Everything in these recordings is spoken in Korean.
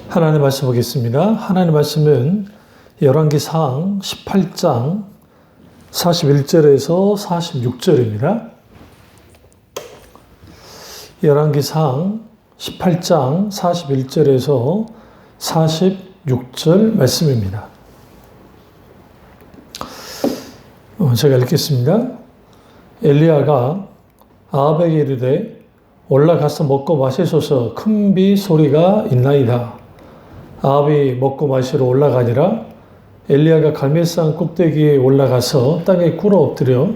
하나님 말씀 보겠습니다. 하나님 말씀은 열왕기상 18장 41절에서 46절입니다. 열왕기상 18장 41절에서 46절 말씀입니다. 제가 읽겠습니다. 엘리야가 아합에게 이르되 올라가서 먹고 마시소서 큰 비 소리가 있나이다. 아합이 먹고 마시러 올라가니라. 엘리야가 갈멜산 꼭대기에 올라가서 땅에 꿇어 엎드려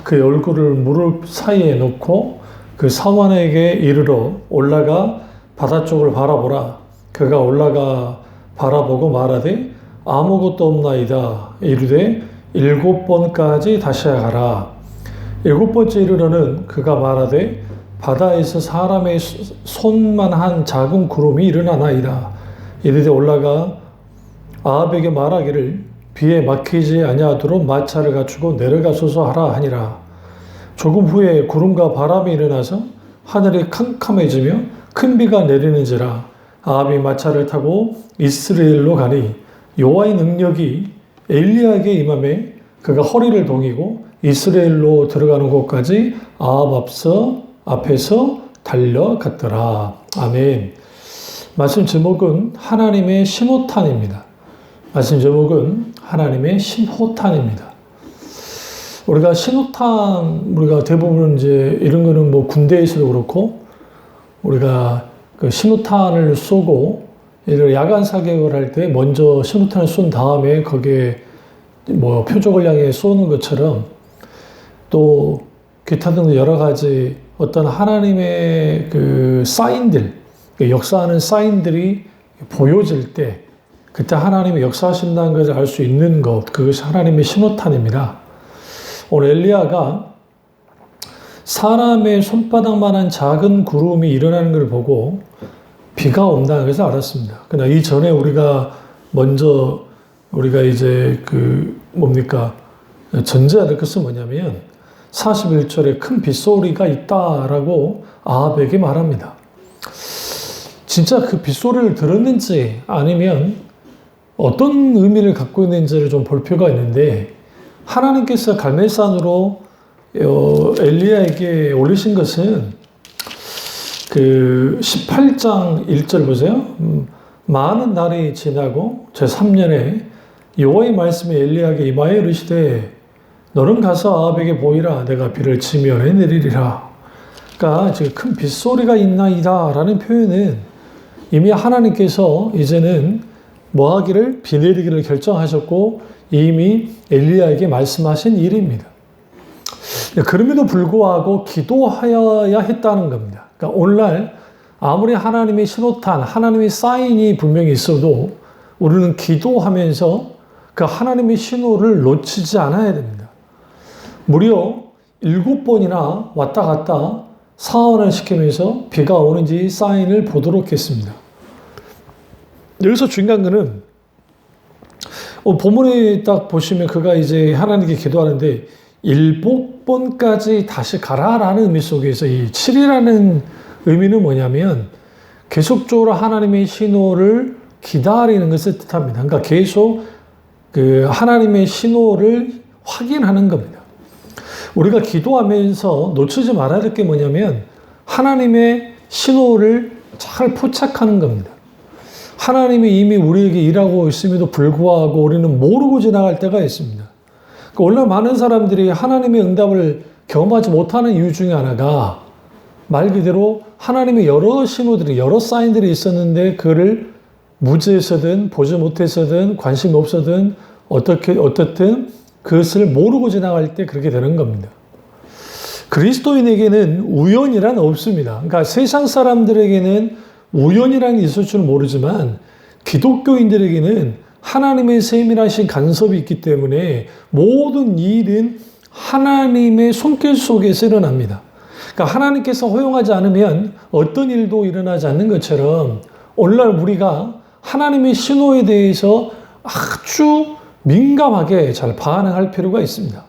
그의 얼굴을 무릎 사이에 놓고 그 사환에게 이르러 올라가 바다 쪽을 바라보라. 그가 올라가 바라보고 말하되 아무것도 없나이다. 이르되 7번까지 다시 가라. 7번째 이르러는 그가 말하되 바다에서 사람의 손만한 작은 구름이 일어나나이다. 이르되 올라가 아합에게 말하기를 비에 막히지 아니하도록 마차를 갖추고 내려가소서 하라 하니라. 조금 후에 구름과 바람이 일어나서 하늘이 캄캄해지며 큰 비가 내리는지라. 아합이 마차를 타고 이스라엘로 가니 여호와의 능력이 엘리야에게 임하매 그가 허리를 동이고 이스라엘로 들어가는 곳까지 아합 앞에서 달려갔더라. 아멘. 말씀 제목은 하나님의 신호탄입니다. 말씀 제목은 하나님의 신호탄입니다. 우리가 신호탄, 우리가 대부분 이제 이런 거는 뭐 군대에서도 그렇고 우리가 그 신호탄을 쏘고 야간 사격을 할 때 먼저 신호탄을 쏜 다음에 거기에 뭐 표적을 향해 쏘는 것처럼 또 기타 등등 여러 가지 어떤 하나님의 그 사인들, 역사하는 사인들이 보여질 때 그때 하나님이 역사하신다는 것을 알 수 있는 것, 그것이 하나님의 신호탄입니다. 오늘 엘리야가 사람의 손바닥만한 작은 구름이 일어나는 걸 보고 비가 온다는 것을 알았습니다. 그러나 이전에 우리가 이제 전제해야 될 것은 뭐냐면 41절에 큰 빗소리가 있다라고 아합에게 말합니다. 진짜 그 빗소리를 들었는지 아니면 어떤 의미를 갖고 있는지를 좀 볼 필요가 있는데 하나님께서 갈멜산으로 엘리야에게 올리신 것은 그 18장 1절 보세요. 많은 날이 지나고 제3년에 여호와의 말씀이 엘리야에게 임하여 이르시되 너는 가서 아합에게 보이라. 내가 비를 지면에 내리리라. 그러니까 지금 큰 빗소리가 있나이다 라는 표현은 이미 하나님께서 이제는 뭐 하기를 비 내리기를 결정하셨고 이미 엘리야에게 말씀하신 일입니다. 그럼에도 불구하고 기도하여야 했다는 겁니다. 그러니까 오늘날 아무리 하나님의 신호탄, 하나님의 사인이 분명히 있어도 우리는 기도하면서 그 하나님의 신호를 놓치지 않아야 됩니다. 무려 7번이나 왔다 갔다 사원을 시키면서 비가 오는지 사인을 보도록 했습니다. 여기서 중요한 거는 본문에 딱 보시면 그가 이제 하나님께 기도하는데 7번까지 다시 가라라는 의미 속에서 이 7이라는 의미는 뭐냐면 계속적으로 하나님의 신호를 기다리는 것을 뜻합니다. 그러니까 계속 그 하나님의 신호를 확인하는 겁니다. 우리가 기도하면서 놓치지 말아야 될 게 뭐냐면 하나님의 신호를 잘 포착하는 겁니다. 하나님이 이미 우리에게 일하고 있음에도 불구하고 우리는 모르고 지나갈 때가 있습니다. 오늘 많은 사람들이 하나님의 응답을 경험하지 못하는 이유 중에 하나가 말 그대로 하나님의 여러 신호들이, 여러 사인들이 있었는데 그를 무지해서든 보지 못해서든 관심이 없어든 어떻든 그것을 모르고 지나갈 때 그렇게 되는 겁니다. 그리스도인에게는 우연이란 없습니다. 그러니까 세상 사람들에게는 우연이라는 게 있을 줄 모르지만 기독교인들에게는 하나님의 세밀하신 간섭이 있기 때문에 모든 일은 하나님의 손길 속에서 일어납니다. 그러니까 하나님께서 허용하지 않으면 어떤 일도 일어나지 않는 것처럼 오늘날 우리가 하나님의 신호에 대해서 아주 민감하게 잘 반응할 필요가 있습니다.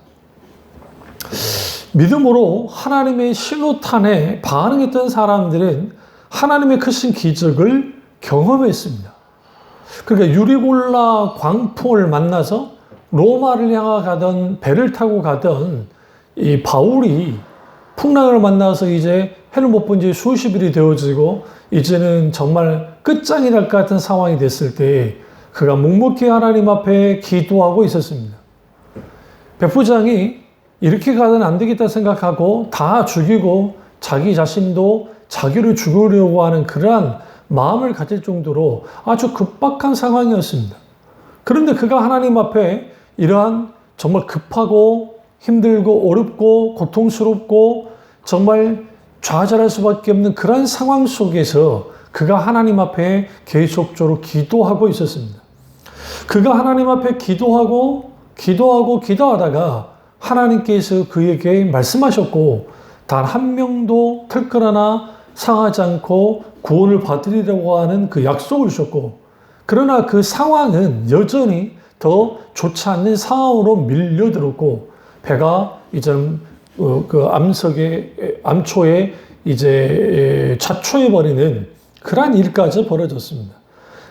믿음으로 하나님의 신호탄에 반응했던 사람들은 하나님의 크신 기적을 경험했습니다. 그러니까 유리골라 광풍을 만나서 로마를 향하 가던 배를 타고 가던 이 바울이 풍랑을 만나서 이제 해를 못 본 지 수십 일이 되어지고 이제는 정말 끝장이 날 것 같은 상황이 됐을 때 그가 묵묵히 하나님 앞에 기도하고 있었습니다. 백부장이 이렇게 가서는 안 되겠다 생각하고 다 죽이고 자기 자신도 자기를 죽이려고 하는 그러한 마음을 가질 정도로 아주 급박한 상황이었습니다. 그런데 그가 하나님 앞에 이러한 정말 급하고 힘들고 어렵고 고통스럽고 정말 좌절할 수밖에 없는 그런 상황 속에서 그가 하나님 앞에 계속적으로 기도하고 있었습니다. 그가 하나님 앞에 기도하다가 하나님께서 그에게 말씀하셨고 단 한 명도 털끝 하나 상하지 않고 구원을 받으리라고 하는 그 약속을 주셨고 그러나 그 상황은 여전히 더 좋지 않는 상황으로 밀려들었고 배가 이제 그 암초에 이제 자초해버리는 그러한 일까지 벌어졌습니다.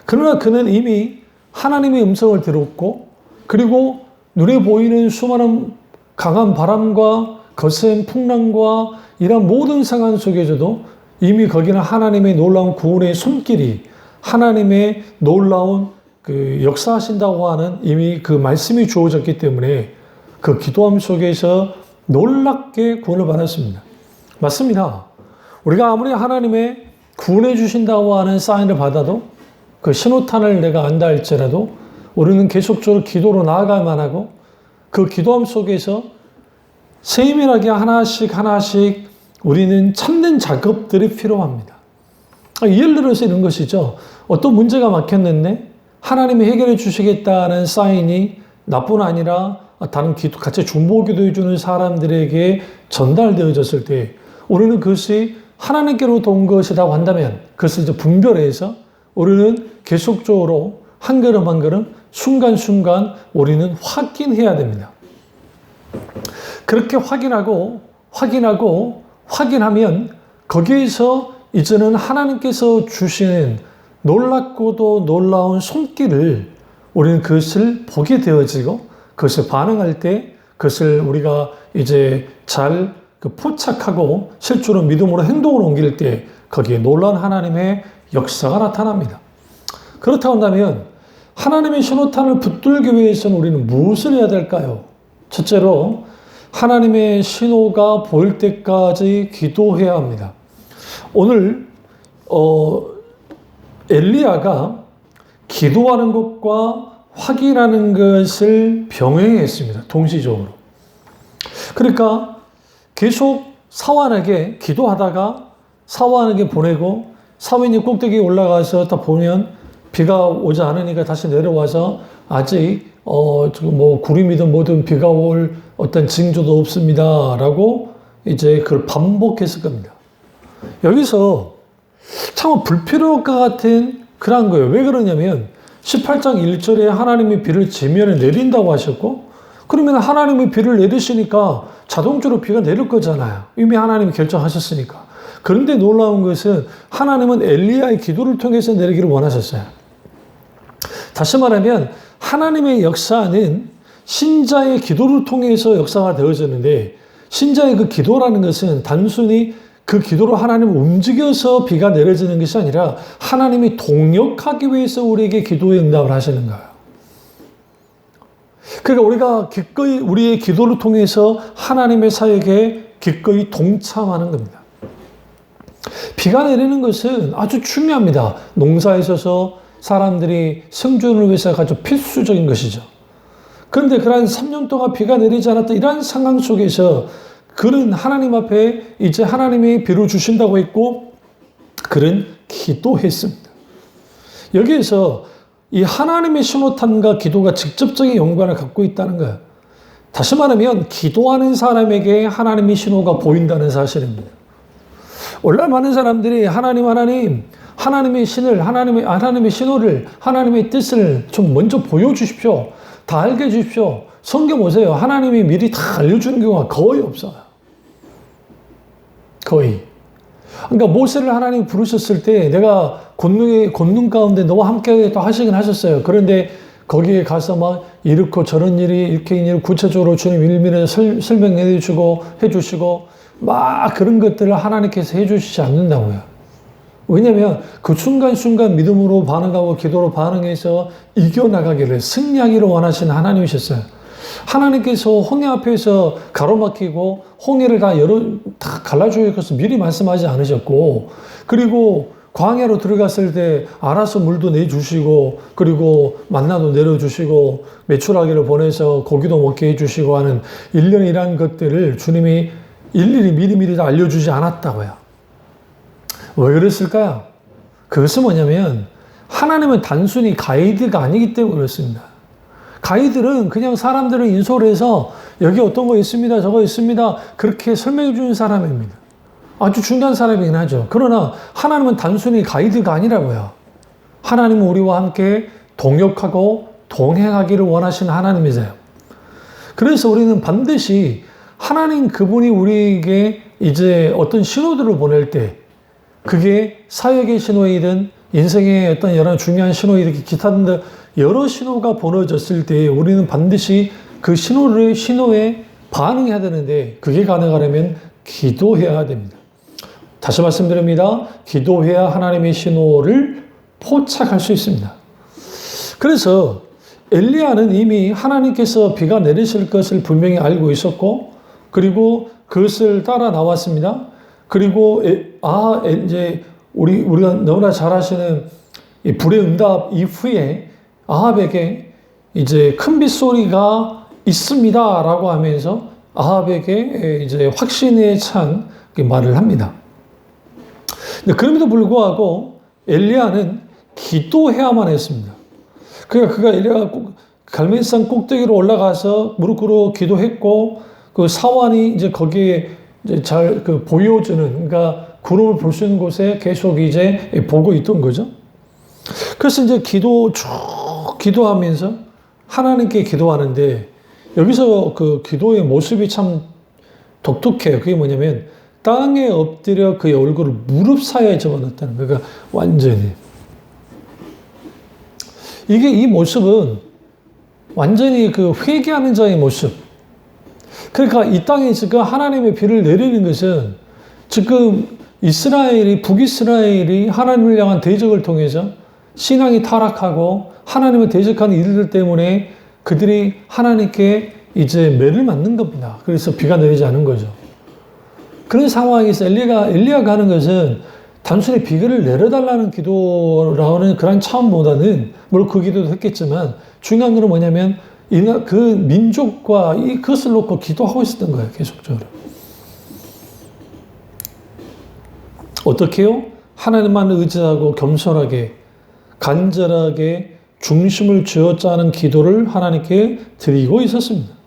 그러나 그는 이미 하나님의 음성을 들었고 그리고 눈에 보이는 수많은 강한 바람과 거센 풍랑과 이런 모든 상황 속에서도 이미 거기는 하나님의 놀라운 구원의 손길이 하나님의 놀라운 그 역사하신다고 하는 이미 그 말씀이 주어졌기 때문에 그 기도함 속에서 놀랍게 구원을 받았습니다. 맞습니다. 우리가 아무리 하나님의 구원해 주신다고 하는 사인을 받아도 그 신호탄을 내가 안다 할지라도 우리는 계속적으로 기도로 나아가야만 하고 그 기도함 속에서 세밀하게 하나씩 우리는 찾는 작업들이 필요합니다. 예를 들어서 이런 것이죠. 어떤 문제가 막혔는데 하나님이 해결해 주시겠다는 사인이 나뿐 아니라 다른 같이 중보기도해 주는 사람들에게 전달되어졌을 때 우리는 그것이 하나님께로부터 온 것이라고 한다면 그것을 이제 분별해서 우리는 계속적으로 한 걸음 한 걸음 순간순간 우리는 확인해야 됩니다. 그렇게 확인하면 거기에서 이제는 하나님께서 주시는 놀랍고도 놀라운 손길을 우리는 그것을 보게 되어지고 그것을 반응할 때 그것을 우리가 이제 잘 포착하고 실제로 믿음으로 행동으로 옮길 때 거기에 놀라운 하나님의 역사가 나타납니다. 그렇다고 한다면 하나님의 신호탄을 붙들기 위해서는 우리는 무엇을 해야 될까요? 첫째로 하나님의 신호가 보일 때까지 기도해야 합니다. 오늘 엘리야가 기도하는 것과 확인하는 것을 병행했습니다. 동시적으로. 그러니까 계속 사환에게 기도하다가 사환에게 보내고 사환이 꼭대기에 올라가서 딱 보면 비가 오지 않으니까 다시 내려와서 아직 구름이든 뭐든 비가 올 어떤 징조도 없습니다. 라고 이제 그걸 반복했을 겁니다. 여기서 참 불필요할 것 같은 그런 거예요. 왜 그러냐면 18장 1절에 하나님이 비를 지면에 내린다고 하셨고 그러면 하나님이 비를 내리시니까 자동적으로 비가 내릴 거잖아요. 이미 하나님이 결정하셨으니까. 그런데 놀라운 것은 하나님은 엘리야의 기도를 통해서 내리기를 원하셨어요. 다시 말하면 하나님의 역사는 신자의 기도를 통해서 역사가 되어졌는데 신자의 그 기도라는 것은 단순히 그 기도로 하나님을 움직여서 비가 내려지는 것이 아니라 하나님이 동역하기 위해서 우리에게 기도의 응답을 하시는 거예요. 그러니까 우리가 기꺼이 우리의 기도를 통해서 하나님의 사역에 기꺼이 동참하는 겁니다. 비가 내리는 것은 아주 중요합니다. 농사에 있어서 사람들이 생존을 위해서 아주 필수적인 것이죠. 그런데 그런 3년 동안 비가 내리지 않았던 이러한 상황 속에서 그는 하나님 앞에 이제 하나님이 비를 주신다고 했고 그는 기도했습니다. 여기에서 이 하나님의 신호탄과 기도가 직접적인 연관을 갖고 있다는 거예요. 다시 말하면 기도하는 사람에게 하나님의 신호가 보인다는 사실입니다. 원래 많은 사람들이 하나님의 신호를, 하나님의 뜻을 좀 먼저 보여주십시오. 다 알게 해주십시오. 성경 보세요. 하나님이 미리 다 알려주는 경우가 거의 없어요. 거의. 그러니까 모세를 하나님이 부르셨을 때 내가 권능 가운데 너와 함께 또 하시긴 하셨어요. 그런데 거기에 가서 막 이렇고 저런 일이 이렇게 구체적으로 주님 일밀에 설명해 주시고 막 그런 것들을 하나님께서 해주시지 않는다고요. 왜냐하면 그 순간순간 믿음으로 반응하고 기도로 반응해서 이겨나가기를 승리하기를 원하시는 하나님이셨어요. 하나님께서 홍해 앞에서 가로막히고 홍해를 다 갈라주셔서 미리 말씀하지 않으셨고, 그리고 광야로 들어갔을 때 알아서 물도 내주시고, 그리고 만나도 내려주시고, 메추라기를 보내서 고기도 먹게 해주시고 하는 일련의 이러한 것들을 주님이 일일이 미리미리 다 알려주지 않았다고요. 왜 그랬을까요? 그것은 뭐냐면 하나님은 단순히 가이드가 아니기 때문에 그렇습니다. 가이드는 그냥 사람들을 인솔 해서 여기 어떤 거 있습니다, 저거 있습니다, 그렇게 설명해 주는 사람입니다. 아주 중요한 사람이긴 하죠. 그러나 하나님은 단순히 가이드가 아니라고요. 하나님은 우리와 함께 동역하고 동행하기를 원하시는 하나님이세요. 그래서 우리는 반드시 하나님 그분이 우리에게 이제 어떤 신호들을 보낼 때, 그게 사역의 신호이든 인생의 어떤 여러 중요한 신호이든 기타 등등 여러 신호가 보내졌을 때 우리는 반드시 그 신호에 반응해야 되는데, 그게 가능하려면 기도해야 됩니다. 다시 말씀드립니다. 기도해야 하나님의 신호를 포착할 수 있습니다. 그래서 엘리야는 이미 하나님께서 비가 내리실 것을 분명히 알고 있었고, 그리고 그것을 따라 나왔습니다. 그리고 이제 우리가 너무나 잘 아시는 이 불의 응답 이후에 아합에게 이제 큰 빗소리가 있습니다라고 하면서 아합에게 이제 확신에 찬 말을 합니다. 그럼에도 불구하고 엘리야는 기도해야만 했습니다. 그러니까 엘리야가 갈멜산 꼭대기로 올라가서 무릎 꿇어 기도했고, 그 사환이 이제 거기에 이제 잘 보여주는, 그러니까 구름을 볼 수 있는 곳에 계속 이제 보고 있던 거죠. 그래서 이제 기도하면서 하나님께 기도하는데, 여기서 그 기도의 모습이 참 독특해요. 그게 뭐냐면 땅에 엎드려 그의 얼굴을 무릎 사이에 집어넣었다는 거예요. 그러니까 완전히. 이 모습은 완전히 그 회개하는 자의 모습. 그러니까 이 땅에 지금 하나님의 비를 내리는 것은 지금 북이스라엘이 하나님을 향한 대적을 통해서 신앙이 타락하고 하나님을 대적하는 일들 때문에 그들이 하나님께 이제 매를 맞는 겁니다. 그래서 비가 내리지 않은 거죠. 그런 상황에서 엘리야가 하는 것은 단순히 비를 내려달라는 기도라는 그런 차원보다는, 물론 그 기도도 했겠지만, 중요한 건 뭐냐면 그 민족과 그것을 놓고 기도하고 있었던 거예요. 계속적으로. 어떻게 해요? 하나님만 의지하고 겸손하게 간절하게 중심을 쥐어짜는 기도를 하나님께 드리고 있었습니다.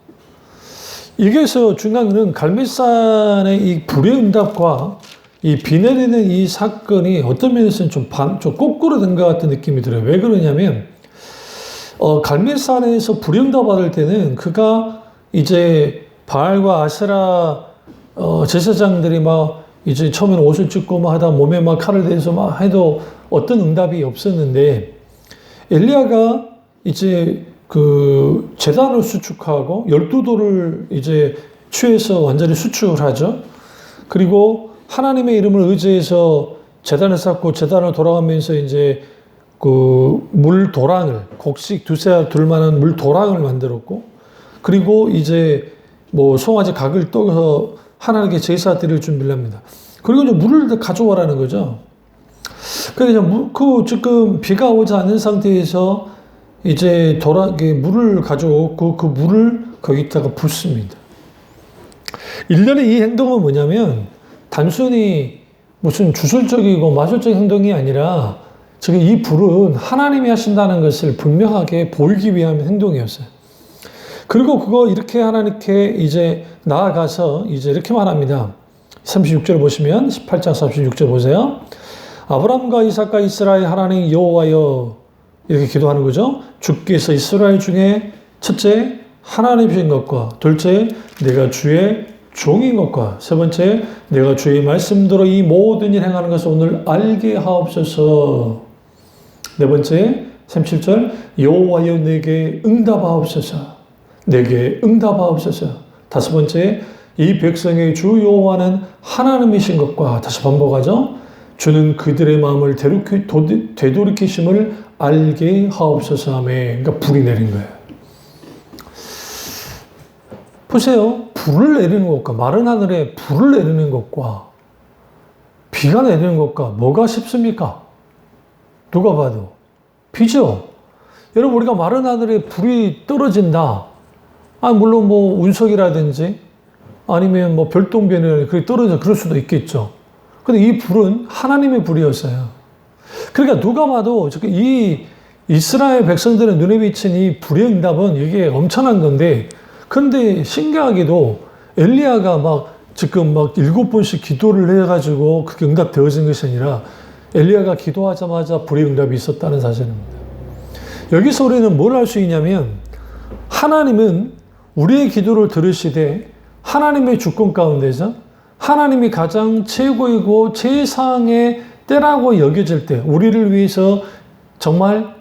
여기에서 중요한 것은 갈멜산의 이 불의 응답과 이 비 내리는 이 사건이 어떤 면에서는 좀 거꾸로 된 것 같은 느낌이 들어요. 왜 그러냐면 갈멜산에서 불의 응답 받을 때는 그가 이제 바알과 아세라 제사장들이 막 이제 처음에는 옷을 찢고 막 하다 몸에 막 칼을 대서 막 해도 어떤 응답이 없었는데, 엘리야가 이제 그 제단을 수축하고 12돌을 이제 취해서 완전히 수축을 하죠. 그리고 하나님의 이름을 의지해서 제단을 쌓고 제단을 돌아가면서 이제 그 물도랑을, 곡식 두세 알 둘만한 물도랑을 만들었고, 그리고 이제 뭐 송아지 각을 떠서 하나님께 제사 드릴 준비를 합니다. 그리고 이제 물을 가져오라는 거죠. 그래서 지금 비가 오지 않는 상태에서 이제 물을 가져오고 그 물을 거기다가 붓습니다. 일련의 이 행동은 뭐냐면 단순히 무슨 주술적이고 마술적인 행동이 아니라 지금 이 불은 하나님이 하신다는 것을 분명하게 보이기 위한 행동이었어요. 그리고 그거 이렇게 하나님께 이제 나아가서 이제 이렇게 말합니다. 36절 보시면 18장 36절 보세요. 아브라함과 이삭과 이스라엘 하나님 여호와여, 이렇게 기도하는 거죠. 주께서 이스라엘 중에 첫째 하나님이신 것과 둘째 내가 주의 종인 것과 세 번째 내가 주의 말씀대로 이 모든 일 행하는 것을 오늘 알게 하옵소서. 네 번째 37절 여호와여 내게 응답하옵소서. 내게 응답하옵소서. 다섯 번째 이 백성의 주 여호와는 하나님이신 것과 다시 반복하죠. 주는 그들의 마음을 되돌이키심을 알게 하옵소서 하며 그러니까 불이 내린 거예요. 보세요. 불을 내리는 것과 마른 하늘에 불을 내리는 것과 비가 내리는 것과 뭐가 쉽습니까? 누가 봐도 비죠. 여러분 우리가 마른 하늘에 불이 떨어진다. 물론 뭐 운석이라든지 아니면 뭐 별똥별이 그게 떨어져 그럴 수도 있겠죠. 근데 이 불은 하나님의 불이었어요. 그러니까 누가 봐도 이 이스라엘 백성들의 눈에 비친 이 불의 응답은 이게 엄청난 건데, 근데 신기하게도 엘리야가 지금 7번씩 기도를 해가지고 그게 응답되어진 것이 아니라 엘리야가 기도하자마자 불의 응답이 있었다는 사실입니다. 여기서 우리는 뭘 알 수 있냐면 하나님은 우리의 기도를 들으시되 하나님의 주권 가운데서 하나님이 가장 최고이고 최상의 때라고 여겨질 때 우리를 위해서 정말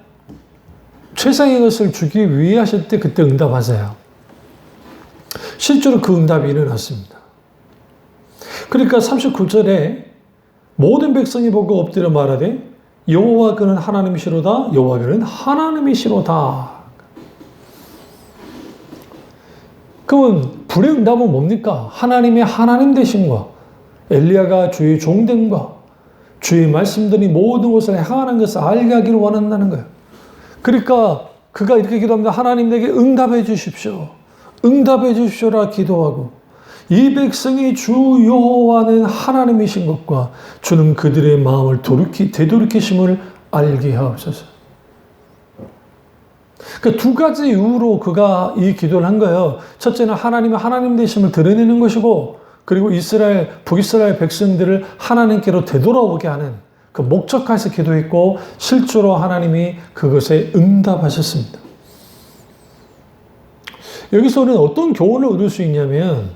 최상의 것을 주기 위해 하실 때 그때 응답하세요. 실제로 그 응답이 일어났습니다. 그러니까 39절에 모든 백성이 보고 엎드려 말하되 여호와 그는 하나님이시로다. 여호와 그는 하나님이시로다. 그러면 불의 응답은 뭡니까? 하나님의 하나님 되심과 엘리야가 주의 종됨과 주의 말씀들이 모든 것을 행하는 것을 알게 하기를 원한다는 거예요. 그러니까 그가 이렇게 기도합니다. 하나님 내게 응답해 주십시오. 응답해 주십시오라 기도하고 이 백성의 주 여호와는 하나님이신 것과 주는 그들의 마음을 되돌이키심을 알게 하옵소서. 그 두 가지 이유로 그가 이 기도를 한 거예요. 첫째는 하나님의 하나님 되심을 드러내는 것이고, 그리고 북이스라엘 백성들을 하나님께로 되돌아오게 하는 그 목적하에서 기도했고, 실제로 하나님이 그것에 응답하셨습니다. 여기서 우리는 어떤 교훈을 얻을 수 있냐면,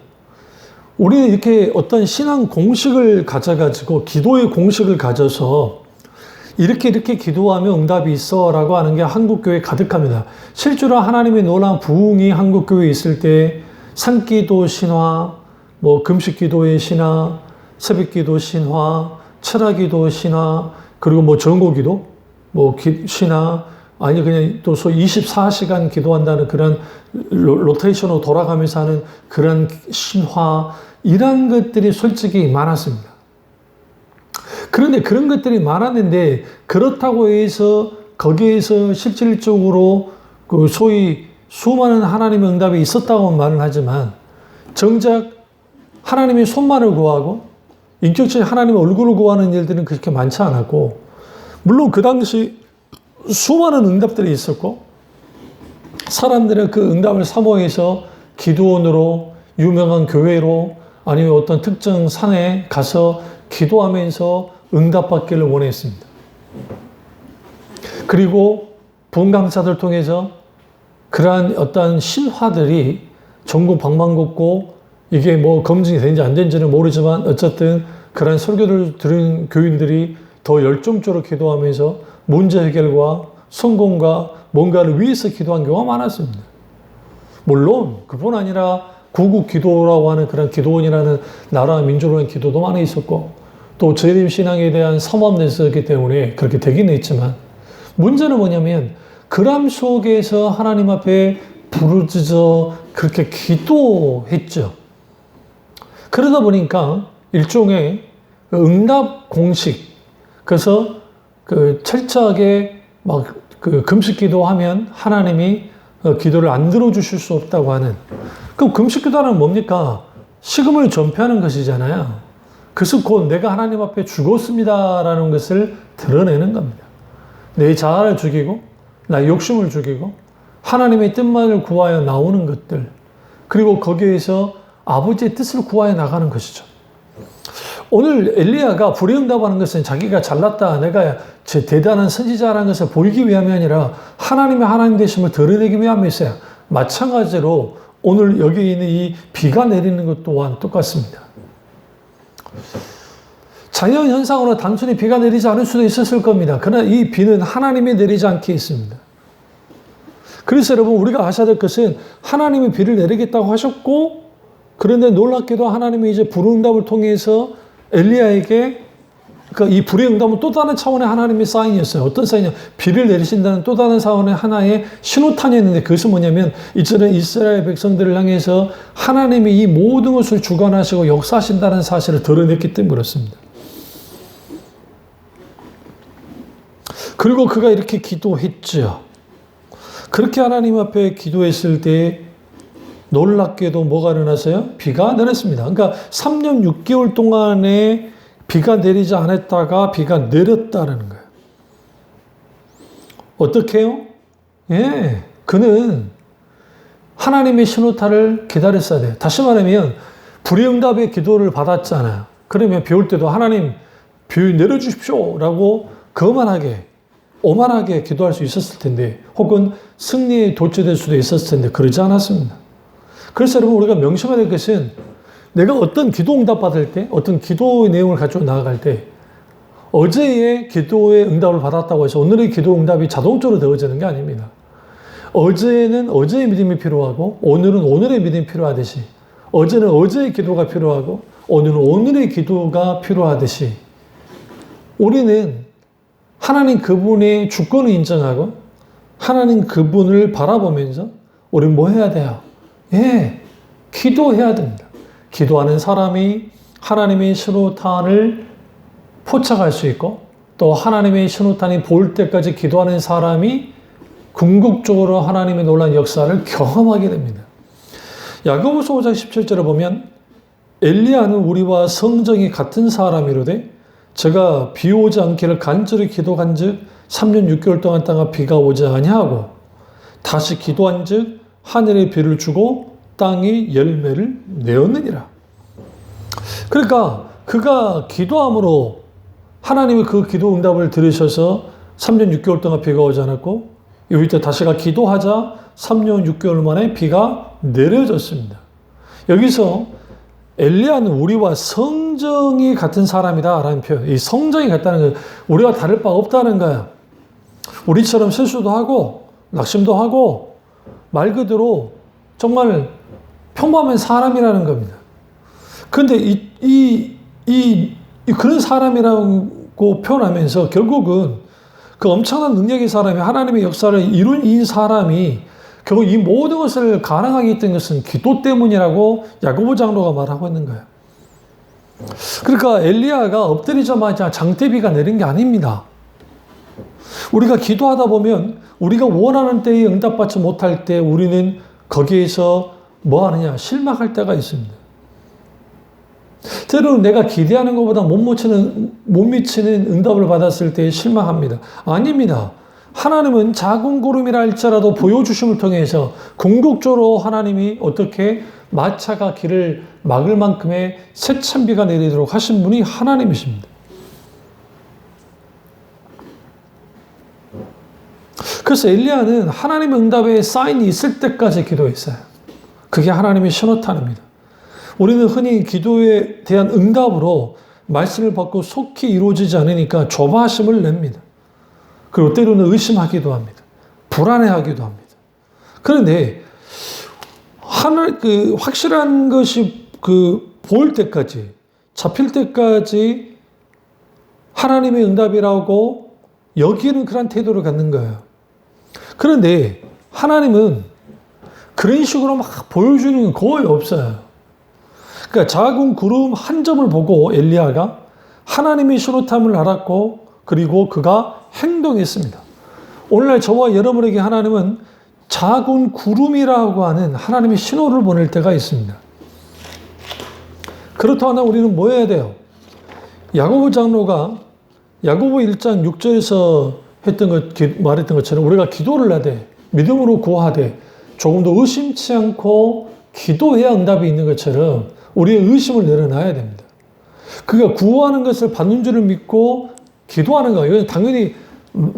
우리는 이렇게 어떤 신앙 공식을 가져가지고, 기도의 공식을 가져서 이렇게 기도하면 응답이 있어 라고 하는 게 한국교회에 가득합니다. 실제로 하나님의 놀라운 부흥이 한국교회에 있을 때 산기도 신화, 금식기도의 신화, 새벽기도 신화, 철학기도 신화, 그리고 전고기도 신화, 아니 그냥 또 소위 24시간 기도한다는 그런 로테이션으로 돌아가면서 하는 그런 신화, 이런 것들이 솔직히 많았습니다. 그런데 그런 것들이 많았는데 그렇다고 해서 거기에서 실질적으로 그 소위 수많은 하나님의 응답이 있었다고 말을 하지만 정작 하나님의 손만을 구하고 인격적인 하나님의 얼굴을 구하는 일들은 그렇게 많지 않았고, 물론 그 당시 수많은 응답들이 있었고 사람들은 그 응답을 사모해서 기도원으로 유명한 교회로 아니면 어떤 특정 산에 가서 기도하면서 응답받기를 원했습니다. 그리고 부흥강사들 통해서 그러한 어떤 신화들이 전국 방방곡곡 이게 검증이 되는지 안 되는지는 모르지만 어쨌든 그러한 설교를 들은 교인들이 더 열정적으로 기도하면서 문제 해결과 성공과 뭔가를 위해서 기도한 경우가 많았습니다. 물론 그뿐 아니라 구국 기도라고 하는 그런 기도원이라는 나라 민족을 위한 기도도 많이 있었고 또 재림 신앙에 대한 삼엄도 있었기 때문에 그렇게 되긴 했지만 문제는 뭐냐면 그람 속에서 하나님 앞에 부르짖어 그렇게 기도했죠. 그러다 보니까 일종의 응답 공식, 그래서 철저하게 금식 기도하면 하나님이 기도를 안 들어주실 수 없다고 하는, 그럼 금식 기도는 뭡니까? 식음을 전폐하는 것이잖아요. 그래서 곧 내가 하나님 앞에 죽었습니다라는 것을 드러내는 겁니다. 내 자아를 죽이고 나의 욕심을 죽이고 하나님의 뜻만을 구하여 나오는 것들, 그리고 거기에서 아버지의 뜻을 구하여 나가는 것이죠. 오늘 엘리야가 불의응답하는 것은 자기가 잘났다, 내가 제 대단한 선지자라는 것을 보이기 위함이 아니라 하나님의 하나님 되심을 드러내기 위함이었어요. 마찬가지로 오늘 여기 있는 이 비가 내리는 것 또한 똑같습니다. 자연 현상으로 단순히 비가 내리지 않을 수도 있었을 겁니다. 그러나 이 비는 하나님이 내리지 않게 있습니다. 그래서 여러분 우리가 아셔야 될 것은 하나님이 비를 내리겠다고 하셨고, 그런데 놀랍게도 하나님이 이제 불응답을 통해서 엘리야에게 이 불의 응답은 또 다른 차원의 하나님의 사인이었어요. 어떤 사인이냐? 비를 내리신다는 또 다른 차원의 하나의 신호탄이었는데, 그것은 뭐냐면 이제는 이스라엘 백성들을 향해서 하나님이 이 모든 것을 주관하시고 역사하신다는 사실을 드러냈기 때문에 그렇습니다. 그리고 그가 이렇게 기도했죠. 그렇게 하나님 앞에 기도했을 때 놀랍게도 뭐가 일어났어요? 비가 내렸습니다. 그러니까 3년 6개월 동안에 비가 내리지 않았다가 비가 내렸다는 거예요. 어떻게 해요? 예, 그는 하나님의 신호탄을 기다렸어야 돼요. 다시 말하면 불의응답의 기도를 받았잖아요. 그러면 비 올 때도 하나님 비 내려주십시오 라고 거만하게 오만하게 기도할 수 있었을 텐데, 혹은 승리에 도취될 수도 있었을 텐데 그러지 않았습니다. 그래서 여러분 우리가 명심해야 될 것은, 내가 어떤 기도 응답 받을 때, 어떤 기도의 내용을 가지고 나아갈 때, 어제의 기도의 응답을 받았다고 해서 오늘의 기도 응답이 자동적으로 되어지는 게 아닙니다. 어제는 어제의 믿음이 필요하고 오늘은 오늘의 믿음이 필요하듯이, 어제는 어제의 기도가 필요하고 오늘은 오늘의 기도가 필요하듯이, 우리는 하나님 그분의 주권을 인정하고 하나님 그분을 바라보면서 우리는 뭐 해야 돼요? 예, 기도해야 됩니다. 기도하는 사람이 하나님의 신호탄을 포착할 수 있고, 또 하나님의 신호탄이 보일 때까지 기도하는 사람이 궁극적으로 하나님의 놀라운 역사를 경험하게 됩니다. 야고보서 5장 17절에 보면 엘리야는 우리와 성정이 같은 사람이로되 제가 비 오지 않기를 간절히 기도한즉 3년 6개월 동안 땅에 비가 오지 아니하고 다시 기도한즉 하늘에 비를 주고 땅이 열매를 내었느니라. 그러니까 그가 기도함으로 하나님이 그 기도 응답을 들으셔서 3년 6개월 동안 비가 오지 않았고, 여기 때 다시가 기도하자 3년 6개월 만에 비가 내려졌습니다. 여기서 엘리야는 우리와 성정이 같은 사람이다 라는 표현. 이 성정이 같다는 건 우리와 다를 바 없다는 거야. 우리처럼 실수도 하고 낙심도 하고 말 그대로 정말 평범한 사람이라는 겁니다. 그런데 그런 사람이라고 표현하면서 결국은 그 엄청난 능력의 사람이, 하나님의 역사를 이룬 이 사람이 결국 이 모든 것을 가능하게 했던 것은 기도 때문이라고 야고보 장로가 말하고 있는 거예요. 그러니까 엘리야가 엎드리자마자 장대비가 내린 게 아닙니다. 우리가 기도하다 보면 우리가 원하는 때에 응답받지 못할 때 우리는 거기에서 뭐 하느냐? 실망할 때가 있습니다. 때로는 내가 기대하는 것보다 못 미치는 응답을 받았을 때 실망합니다. 아닙니다. 하나님은 작은 구름이라 할지라도 보여주심을 통해서 궁극적으로 하나님이 어떻게 마차가 길을 막을 만큼의 새찬비가 내리도록 하신 분이 하나님이십니다. 그래서 엘리야는 하나님의 응답에 사인이 있을 때까지 기도했어요. 그게 하나님의 신호탄입니다. 우리는 흔히 기도에 대한 응답으로 말씀을 받고 속히 이루어지지 않으니까 조바심을 냅니다. 그리고 때로는 의심하기도 합니다. 불안해하기도 합니다. 그런데 확실한 것이 보일 때까지, 잡힐 때까지 하나님의 응답이라고 여기는 그런 태도를 갖는 거예요. 그런데 하나님은 그런 식으로 막 보여주는 건 거의 없어요. 그러니까 작은 구름 한 점을 보고 엘리야가 하나님의 신호탄을 알았고, 그리고 그가 행동했습니다. 오늘날 저와 여러분에게 하나님은 작은 구름이라고 하는 하나님의 신호를 보낼 때가 있습니다. 그렇다면 우리는 뭐 해야 돼요? 야고보 장로가 야고보 1장 6절에서 말했던 것처럼 우리가 기도를 하되 믿음으로 구하되 조금 더 의심치 않고 기도해야 응답이 있는 것처럼 우리의 의심을 내려놔야 됩니다. 그가 구하는 것을 받는 줄을 믿고 기도하는 거예요. 이건 당연히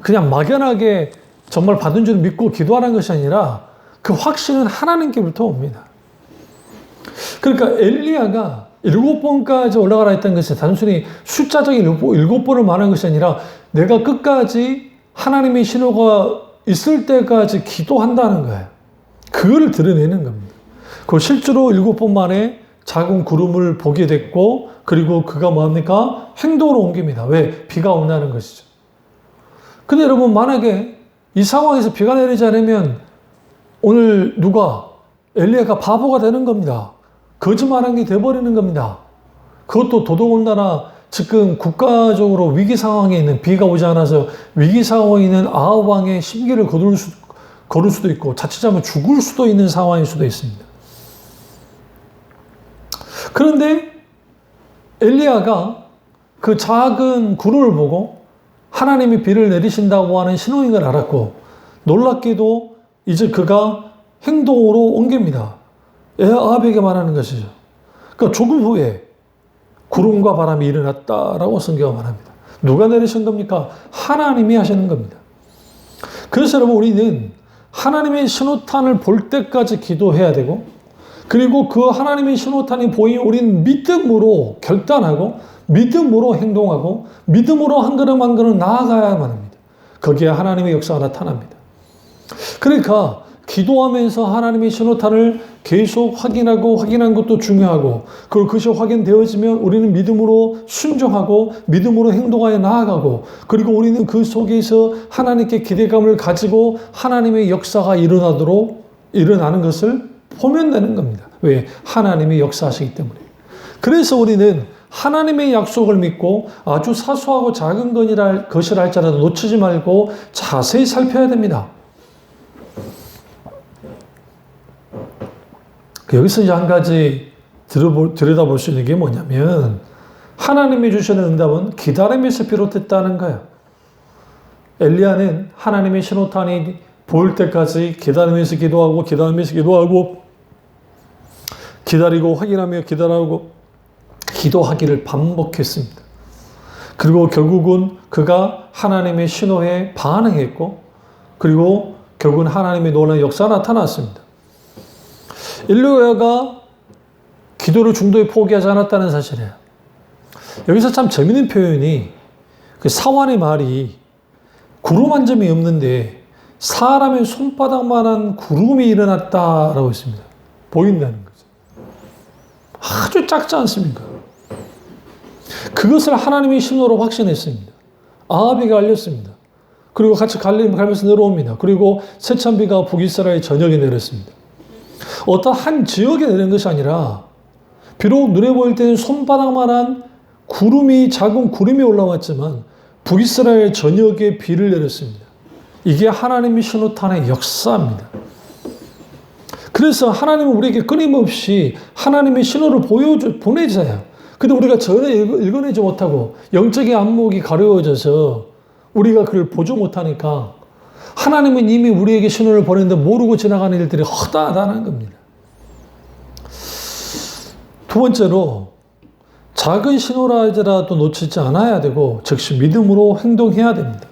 그냥 막연하게 정말 받은 줄 믿고 기도하는 것이 아니라 그 확신은 하나님께부터 옵니다. 그러니까 엘리야가 7번까지 올라가라 했던 것은 단순히 숫자적인 7번을 말한 것이 아니라 내가 끝까지 하나님의 신호가 있을 때까지 기도한다는 거예요. 그거를 드러내는 겁니다. 그 실제로 7번 만에 작은 구름을 보게 됐고, 그리고 그가 뭡니까? 행동으로 옮깁니다. 왜? 비가 온다는 것이죠. 근데 여러분, 만약에 이 상황에서 비가 내리지 않으면 오늘 누가 엘리야가 바보가 되는 겁니다. 거짓말한 게 돼버리는 겁니다. 그것도 더더군다나 지금 국가적으로 위기 상황에 있는, 비가 오지 않아서 위기 상황에 있는 아합 왕의 심기를 거둘 수도 있고 자칫하면 죽을 수도 있는 상황일 수도 있습니다. 그런데 엘리야가 그 작은 구름을 보고 하나님이 비를 내리신다고 하는 신호인 걸 알았고, 놀랍게도 이제 그가 행동으로 옮깁니다. 아합에게 말하는 것이죠. 그러니까 조금 후에 구름과 바람이 일어났다라고 성경은 말합니다. 누가 내리신 겁니까? 하나님이 하시는 겁니다. 그래서 여러분, 우리는 하나님의 신호탄을 볼 때까지 기도해야 되고, 그리고 그 하나님의 신호탄이 보이면 우리는 믿음으로 결단하고 믿음으로 행동하고 믿음으로 한 걸음 한 걸음 나아가야만 합니다. 거기에 하나님의 역사가 나타납니다. 그러니까 기도하면서 하나님의 신호탄을 계속 확인한 것도 중요하고, 그리고 그것이 확인되어지면 우리는 믿음으로 순종하고 믿음으로 행동하여 나아가고, 그리고 우리는 그 속에서 하나님께 기대감을 가지고 하나님의 역사가 일어나는 것을 보면 되는 겁니다. 왜? 하나님이 역사하시기 때문에. 그래서 우리는 하나님의 약속을 믿고 아주 사소하고 작은 것이라 할지라도 놓치지 말고 자세히 살펴야 됩니다. 여기서 이제 한 가지 들여다볼 수 있는 게 뭐냐면, 하나님이 주시는 응답은 기다림에서 비롯했다는 거예요. 엘리야는 하나님의 신호탄이 보일 때까지 기다리면서 기도하고 기다리고 확인하며 기도하기를 반복했습니다. 그리고 결국은 그가 하나님의 신호에 반응했고, 그리고 결국은 하나님의 놀라운 역사가 나타났습니다. 엘리야가 기도를 중도에 포기하지 않았다는 사실이에요. 여기서 참 재밌는 표현이, 그 사환의 말이 구름 한 점이 없는데 사람의 손바닥만한 구름이 일어났다라고 했습니다. 보인다는 거죠. 아주 작지 않습니까? 그것을 하나님의 신호로 확신했습니다. 아합에게 알렸습니다. 그리고 같이 갈면서 내려옵니다. 그리고 세찬비가 북이스라엘 전역에 내렸습니다. 어떤 한 지역에 내린 것이 아니라, 비록 눈에 보일 때는 손바닥만한 작은 구름이 올라왔지만 북이스라엘 전역에 비를 내렸습니다. 이게 하나님의 신호탄의 역사입니다. 그래서 하나님은 우리에게 끊임없이 하나님의 신호를 보내줘요. 근데 우리가 전혀 읽어내지 못하고 영적인 안목이 가려워져서 우리가 그걸 보지 못하니까 하나님은 이미 우리에게 신호를 보냈는데 모르고 지나가는 일들이 허다하다는 겁니다. 두 번째로, 작은 신호라 할지라도 놓치지 않아야 되고 즉시 믿음으로 행동해야 됩니다.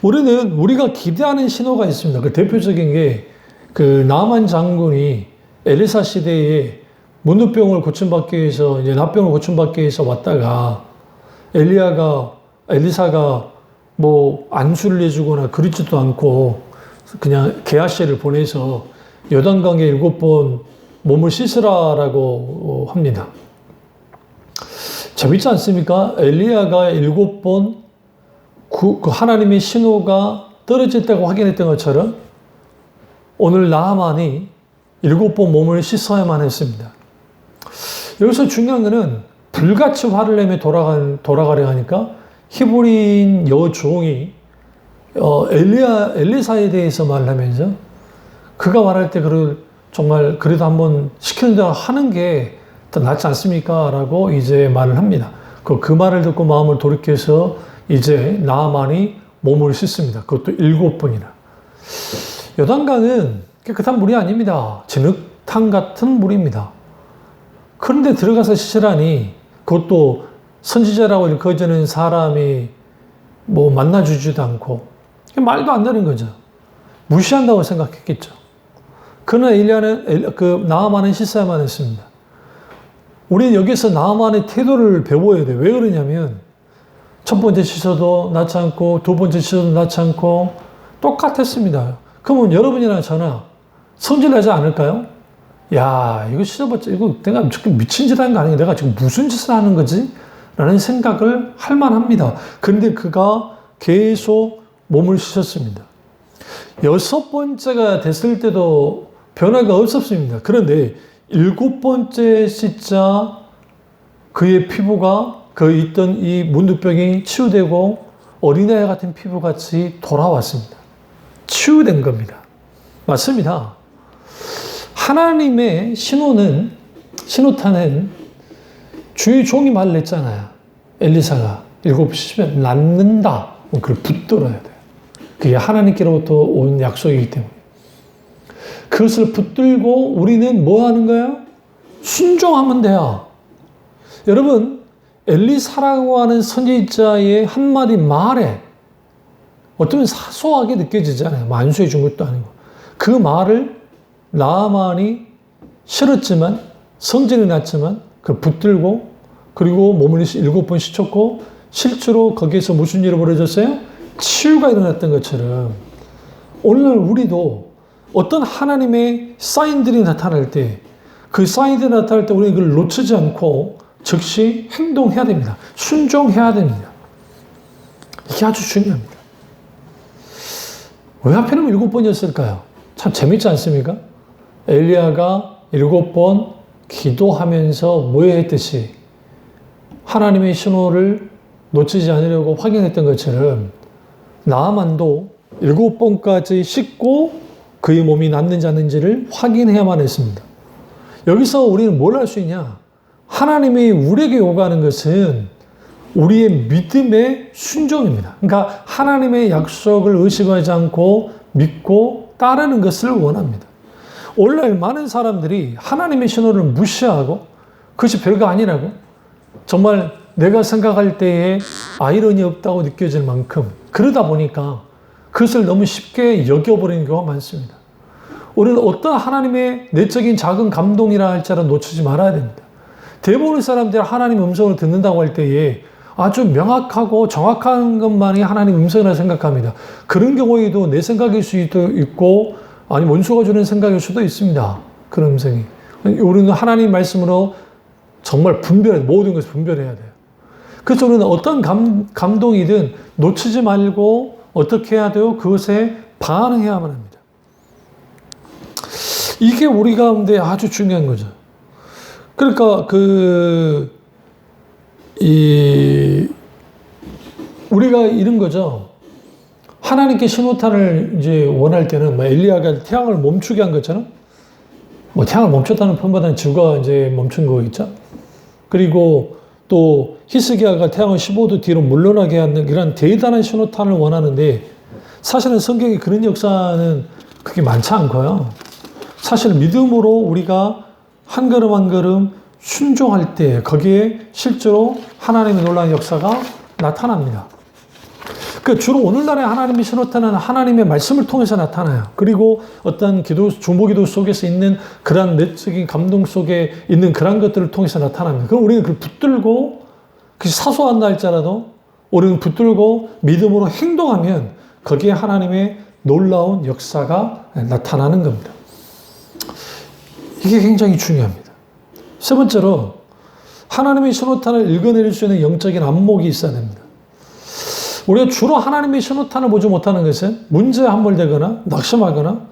우리가 기대하는 신호가 있습니다. 그 대표적인 게, 그 나만 장군이 엘리사 시대에 문둥병을 고침받기 위해서, 이제 납병을 고침받기 위해서 왔다가 엘리사가 뭐 안수를 해주거나 그러지도 않고 그냥 게하시를 보내서 요단강에 7번 몸을 씻으라라고 합니다. 재밌지 않습니까? 엘리야가 7번 그 하나님의 신호가 떨어졌다고 확인했던 것처럼 오늘 나아만이 7번 몸을 씻어야만 했습니다. 여기서 중요한 것은 불같이 화를 내며 돌아가려 하니까 히브리인 여종이 엘리사에 대해서 말하면서 그가 말할 때 정말 그래도 한번 시키는 대로 하는 게 더 낫지 않습니까? 라고 이제 말을 합니다. 그 말을 듣고 마음을 돌이켜서 이제 나아만이 몸을 씻습니다. 그것도 7번이나. 요단강은 깨끗한 물이 아닙니다. 진흙탕 같은 물입니다. 그런데 들어가서 씻으라니, 그것도 선지자라고 일컬어지는 사람이 뭐 만나주지도 않고 말도 안 되는 거죠. 무시한다고 생각했겠죠. 그러나 엘리야는 나아만은 씻어야만 했습니다. 우리는 여기서 나아만의 태도를 배워야 돼요. 왜 그러냐면 첫 번째 씻어도 낫지 않고 두 번째 씻어도 낫지 않고 똑같았습니다. 그러면 여러분이나 저나 성질나지 않을까요? 야, 이거 씻어봤자 이거 내가 지금 미친 짓 하는 거 아니야? 내가 지금 무슨 짓을 하는 거지? 라는 생각을 할 만합니다. 그런데 그가 계속 몸을 씻었습니다. 여섯 번째가 됐을 때도 변화가 없었습니다. 그런데 일곱 번째 씻자 그의 피부가 그 있던 이 문두병이 치유되고 어린아이 같은 피부같이 돌아왔습니다. 치유된 겁니다. 맞습니다. 하나님의 신호탄은 주의 종이 말을 했잖아요. 엘리사가 7시 씻으면 낫는다. 그걸 붙들어야 돼요. 그게 하나님께로부터 온 약속이기 때문에. 그것을 붙들고 우리는 뭐 하는 거예요? 순종하면 돼요. 여러분, 엘리사라고 하는 선지자의 한마디 말에 어쩌면 사소하게 느껴지잖아요. 만수해 준 것도 아니고. 그 말을 나아만이 싫었지만, 성질이 났지만, 그걸 붙들고, 그리고 몸을 7번 씻었고, 실제로 거기에서 무슨 일이 벌어졌어요? 치유가 일어났던 것처럼, 오늘 우리도 어떤 하나님의 사인들이 나타날 때, 그 사인들이 나타날 때 우리는 그걸 놓치지 않고, 즉시 행동해야 됩니다. 순종해야 됩니다. 이게 아주 중요합니다. 왜 하필이면 7번이었을까요? 참 재밌지 않습니까? 엘리야가 7번 기도하면서 뭐 했듯이 하나님의 신호를 놓치지 않으려고 확인했던 것처럼 나아만도 7번까지 씻고 그의 몸이 낫는지 않는지를 확인해야만 했습니다. 여기서 우리는 뭘 할 수 있냐? 하나님이 우리에게 요구하는 것은 우리의 믿음의 순종입니다. 그러니까 하나님의 약속을 의식하지 않고 믿고 따르는 것을 원합니다. 오늘날 많은 사람들이 하나님의 신호를 무시하고 그것이 별거 아니라고 정말 내가 생각할 때에 아이러니 없다고 느껴질 만큼 그러다 보니까 그것을 너무 쉽게 여겨버리는 경우가 많습니다. 우리는 어떤 하나님의 내적인 작은 감동이라 할지라도 놓치지 말아야 됩니다. 대부분의 사람들이 하나님의 음성을 듣는다고 할 때에 아주 명확하고 정확한 것만이 하나님의 음성이라고 생각합니다. 그런 경우에도 내 생각일 수도 있고 아니 원수가 주는 생각일 수도 있습니다. 그런 음성이. 우리는 하나님 말씀으로 정말 모든 것을 분별해야 돼요. 그래서 우리는 어떤 감동이든 놓치지 말고 어떻게 해야 돼요? 그것에 반응해야만 합니다. 이게 우리 가운데 아주 중요한 거죠. 그러니까 우리가 이런 거죠. 하나님께 신호탄을 이제 원할 때는 엘리야가 태양을 멈추게 한 것처럼 태양을 멈췄다는 편보다는 지구가 이제 멈춘 거겠죠. 그리고 또 히스기야가 태양을 15도 뒤로 물러나게 하는 이런 대단한 신호탄을 원하는데 사실은 성경에 그런 역사는 그렇게 많지 않고요. 사실 믿음으로 우리가 한 걸음 한 걸음 순종할 때 거기에 실제로 하나님의 놀라운 역사가 나타납니다. 주로 오늘날의 하나님의 신호탄은 하나님의 말씀을 통해서 나타나요. 그리고 어떤 중보기도 속에서 있는 그런 내적인 감동 속에 있는 그런 것들을 통해서 나타납니다. 그럼 우리는 그걸 붙들고 그것이 사소한다 할지라도 우리는 붙들고 믿음으로 행동하면 거기에 하나님의 놀라운 역사가 나타나는 겁니다. 이게 굉장히 중요합니다. 세 번째로 하나님의 신호탄을 읽어내릴 수 있는 영적인 안목이 있어야 됩니다. 우리가 주로 하나님의 신호탄을 보지 못하는 것은 문제에 함몰되거나 낙심하거나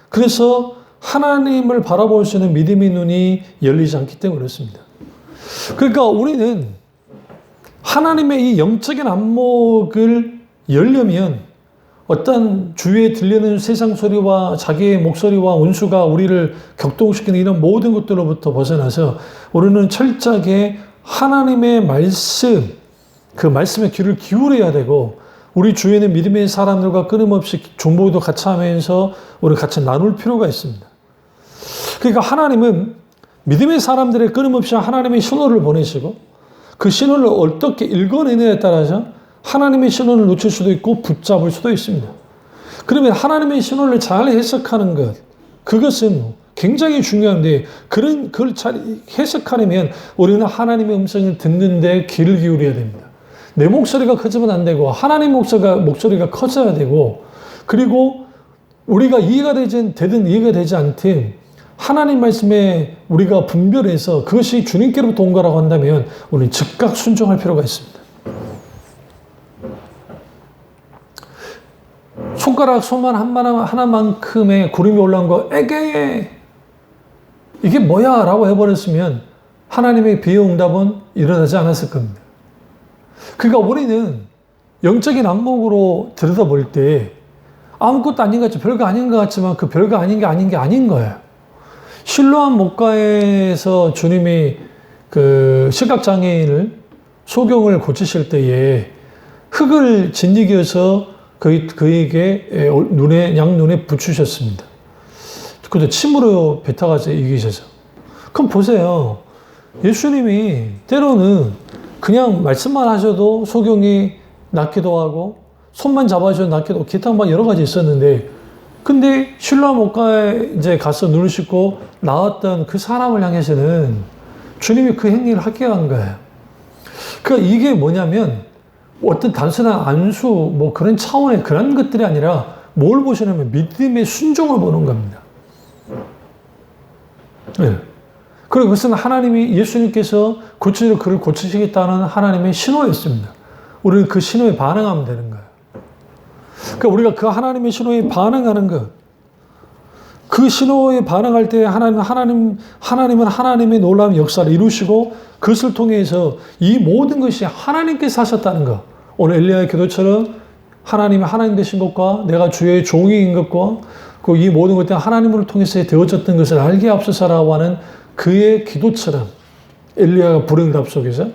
그래서 하나님을 바라볼 수 있는 믿음의 눈이 열리지 않기 때문에 그렇습니다. 그러니까 우리는 하나님의 이 영적인 안목을 열려면 어떤 주위에 들리는 세상 소리와 자기의 목소리와 원수가 우리를 격동시키는 이런 모든 것들로부터 벗어나서 우리는 철저하게 하나님의 말씀, 그 말씀에 귀를 기울여야 되고 우리 주위에 있는 믿음의 사람들과 끊임없이 중보기도 같이 하면서 우리 같이 나눌 필요가 있습니다. 그러니까 하나님은 믿음의 사람들의 끊임없이 하나님의 신호를 보내시고 그 신호를 어떻게 읽어내느냐에 따라서 하나님의 신호를 놓칠 수도 있고 붙잡을 수도 있습니다. 그러면 하나님의 신호를 잘 해석하는 것, 그것은 굉장히 중요한데 그걸 잘 해석하려면 우리는 하나님의 음성을 듣는데 귀를 기울여야 됩니다. 내 목소리가 커지면 안 되고 하나님 목소리가 커져야 되고 그리고 우리가 이해가 되든 이해가 되지 않든 하나님 말씀에 우리가 분별해서 그것이 주님께로부터 온 거라고 한다면 우리는 즉각 순종할 필요가 있습니다. 손가락 손만 하나만큼의 구름이 올라온 거 에게 이게 뭐야? 라고 해버렸으면 하나님의 비의 응답은 일어나지 않았을 겁니다. 그러니까 우리는 영적인 안목으로 들여다볼 때 아무것도 아닌 것 같죠. 별거 아닌 것 같지만 그 별거 아닌 게 아닌 거예요. 실로암 목가에서 주님이 그 시각장애인을 소경을 고치실 때에 흙을 진리기어서 그에게 양눈에 붙이셨습니다. 그래도 침으로 뱉어가지고 이기셔서. 그럼 보세요. 예수님이 때로는 그냥 말씀만 하셔도 소경이 낫기도 하고 손만 잡아줘도 낫기도 하고 기타 막 여러 가지 있었는데 근데 실로암 목가에 이제 가서 눈을 씻고 나왔던 그 사람을 향해서는 주님이 그 행위를 하게 한 거예요. 그러니까 이게 뭐냐면 어떤 단순한 안수 뭐 그런 차원의 그런 것들이 아니라 뭘 보시냐면 믿음의 순종을 보는 겁니다. 네. 그리고 그것은 하나님이 예수님께서 고치려 그를 고치시겠다는 하나님의 신호였습니다. 우리는 그 신호에 반응하면 되는 거예요. 그러니까 우리가 그 하나님의 신호에 반응하는 것, 그 신호에 반응할 때 하나님은 하나님의 놀라운 역사를 이루시고 그것을 통해서 이 모든 것이 하나님께서 하셨다는 것. 오늘 엘리야의 기도처럼 하나님이 하나님 되신 것과 내가 주의 종이인 것과 그 이 모든 것들이 하나님을 통해서 되어졌던 것을 알게 앞서서라고 하는 그의 기도처럼 엘리야가 불응답 속에서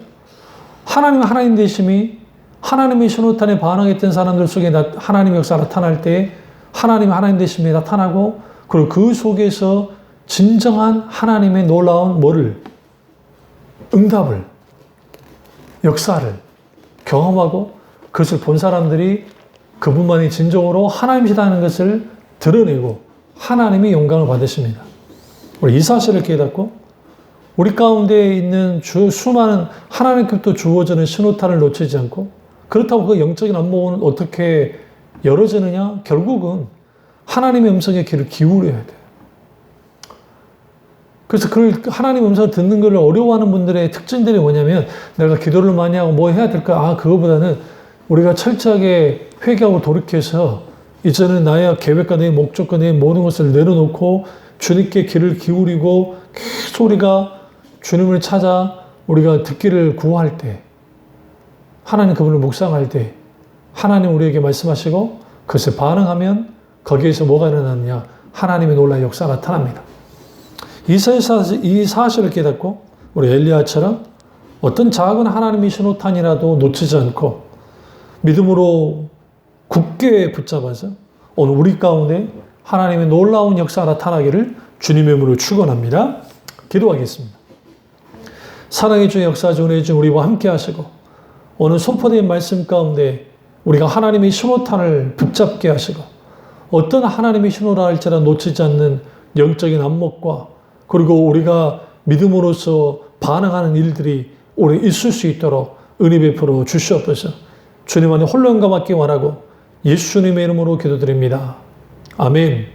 하나님 되심이 하나님의 신호탄에 반응했던 사람들 속에 하나님의 역사가 나타날 때 하나님 되심이 나타나고 그리고 그 속에서 진정한 하나님의 놀라운 응답을 역사를 경험하고 그것을 본 사람들이 그분만이 진정으로 하나님이시다는 것을 드러내고 하나님의 영광을 받으십니다. 우리 이 사실을 깨닫고 우리 가운데 있는 수많은 하나님께부터 주어지는 신호탄을 놓치지 않고 그렇다고 그 영적인 안목은 어떻게 열어지느냐? 결국은 하나님의 음성에 귀를 기울여야 돼요. 그래서 그 하나님 음성을 듣는 것을 어려워하는 분들의 특징들이 뭐냐면 내가 기도를 많이 하고 뭐 해야 될까? 그거보다는 우리가 철저하게 회개하고 돌이켜서 이제는 나의 계획과 내 목적과 내 모든 것을 내려놓고 주님께 귀를 기울이고 계속 우리가 주님을 찾아 우리가 듣기를 구할 때 하나님 그분을 묵상할 때 하나님 우리에게 말씀하시고 그것에 반응하면 거기에서 뭐가 일어나느냐? 하나님의 놀라운 역사가 나타납니다. 이 사실을 깨닫고 우리 엘리야처럼 어떤 작은 하나님의 신호탄이라도 놓치지 않고 믿음으로 굳게 붙잡아서 오늘 우리 가운데 하나님의 놀라운 역사가 나타나기를 주님의 이름으로 축원합니다. 기도하겠습니다. 사랑의 주 역사주 은혜의 주 우리와 함께 하시고 오늘 선포된 말씀 가운데 우리가 하나님의 신호탄을 붙잡게 하시고 어떤 하나님의 신호라 할지라도 놓치지 않는 영적인 안목과 그리고 우리가 믿음으로써 반응하는 일들이 우리 있을 수 있도록 은혜 베풀어 주시옵소서. 주님 안에 홀로 영감받기 원하고 예수님의 이름으로 기도드립니다. 아멘.